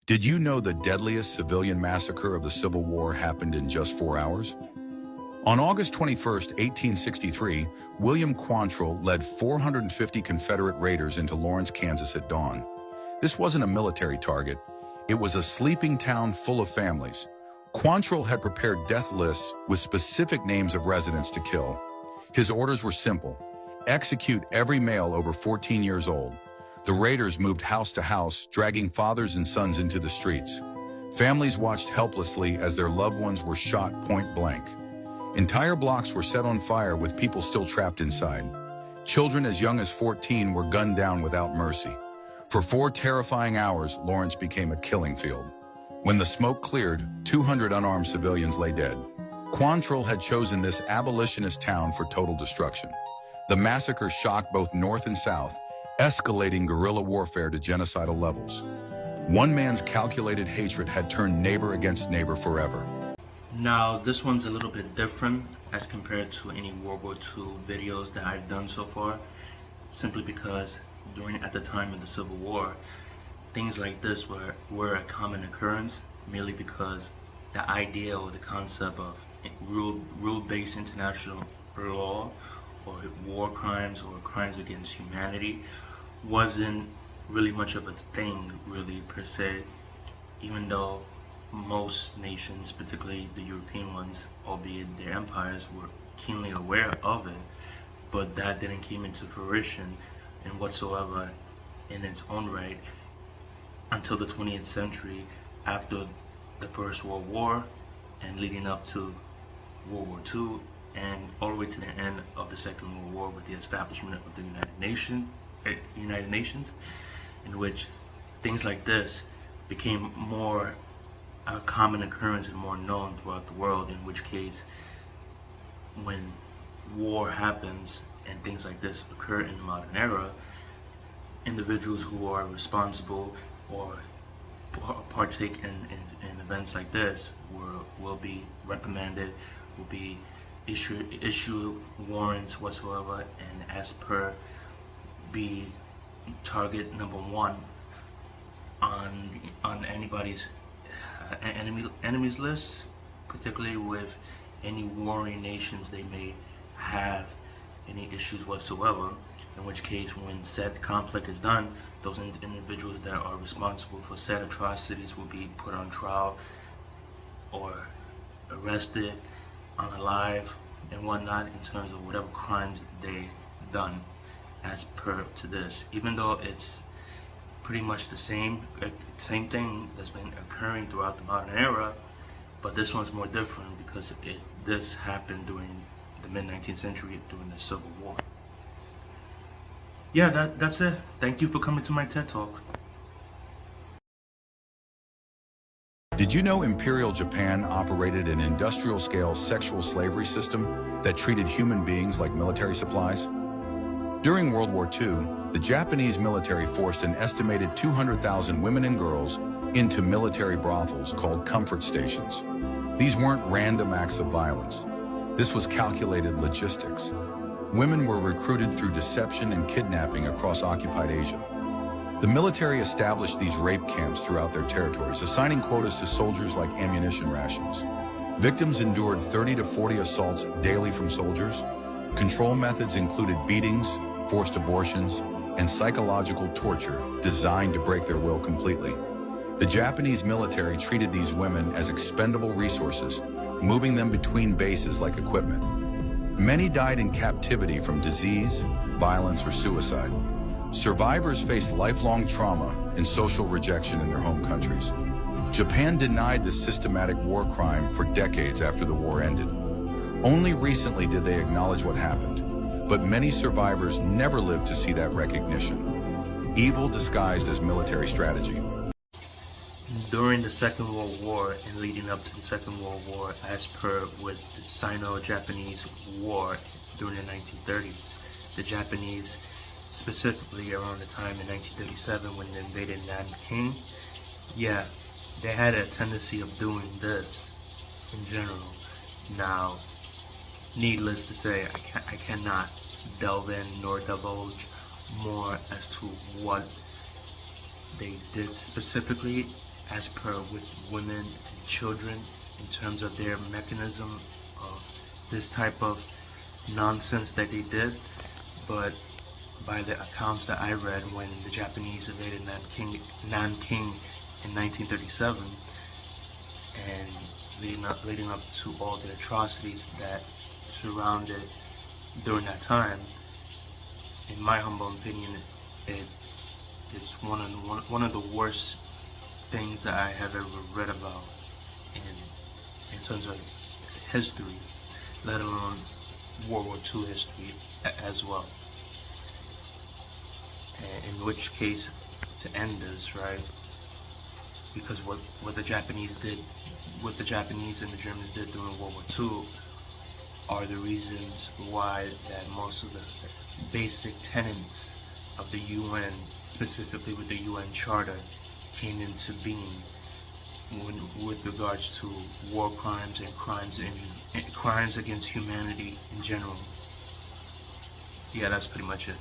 Did you know the deadliest civilian massacre of the Civil War happened in just 4 hours? On August 21st, 1863, William Quantrill led 450 Confederate raiders into Lawrence, Kansas at dawn. This wasn't a military target. It was a sleeping town full of families. Quantrill had prepared death lists with specific names of residents to kill. His orders were simple: execute every male over 14 years old. The raiders moved house to house, dragging fathers and sons into the streets. Families watched helplessly as their loved ones were shot point blank. Entire blocks were set on fire with people still trapped inside. Children as young as 14 were gunned down without mercy. For 4 terrifying hours, Lawrence became a killing field. When the smoke cleared, 200 unarmed civilians lay dead. Quantrill had chosen this abolitionist town for total destruction. The massacre shocked both North and South, escalating guerrilla warfare to genocidal levels. One man's calculated hatred had turned neighbor against neighbor forever. Now, this one's a little bit different as compared to any World War II videos that I've done so far, simply because at the time of the Civil War, things like this were a common occurrence, merely because the idea or the concept of rule-based international law or war crimes or crimes against humanity wasn't really much of a thing, really, per se, even though most nations, particularly the European ones, albeit their empires, were keenly aware of it, but that didn't come into fruition in whatsoever in its own right until the 20th century, after the First World War and leading up to World War II and all the way to the end of the Second World War with the establishment of the United Nations, in which things like this became more a common occurrence and more known throughout the world, in which case when war happens and things like this occur in the modern era, individuals who are responsible or partake in events like this will be reprimanded, will be issue warrants whatsoever, and as per be target number one on anybody's enemies list, particularly with any warring nations they may have any issues whatsoever, in which case when said conflict is done, those individuals that are responsible for said atrocities will be put on trial or arrested, unalive and whatnot, in terms of whatever crimes they done as per to this, even though it's pretty much the same thing that's been occurring throughout the modern era, but this one's more different because this happened during the mid-19th century, during the Civil War. Yeah, that's it. Thank you for coming to my TED Talk. Did you know Imperial Japan operated an industrial-scale sexual slavery system that treated human beings like military supplies? During World War II, the Japanese military forced an estimated 200,000 women and girls into military brothels called comfort stations. These weren't random acts of violence. This was calculated logistics. Women were recruited through deception and kidnapping across occupied Asia. The military established these rape camps throughout their territories, assigning quotas to soldiers like ammunition rations. Victims endured 30 to 40 assaults daily from soldiers. Control methods included beatings, forced abortions, and psychological torture designed to break their will completely. The Japanese military treated these women as expendable resources, moving them between bases like equipment. Many died in captivity from disease, violence, or suicide. Survivors faced lifelong trauma and social rejection in their home countries. Japan denied this systematic war crime for decades after the war ended. Only recently did they acknowledge what happened, but many survivors never lived to see that recognition. Evil disguised as military strategy. During the Second World War and leading up to the Second World War, as per with the Sino-Japanese War during the 1930s, the Japanese, specifically around the time in 1937 when they invaded Nanking, yeah, they had a tendency of doing this in general. Now, needless to say, I cannot delve in nor divulge more as to what they did specifically as per with women and children in terms of their mechanism of this type of nonsense that they did, but by the accounts that I read, when the Japanese invaded Nanking in 1937, and leading up to all the atrocities that surrounded during that time, in my humble opinion, it's one of the worst things that I have ever read about in terms of history, let alone World War II history as well. In which case, to end this, right? Because what the Japanese and the Germans did during World War II are the reasons why that most of the basic tenets of the UN, specifically with the UN Charter, came into being with regards to war crimes and crimes against humanity in general. Yeah, that's pretty much it.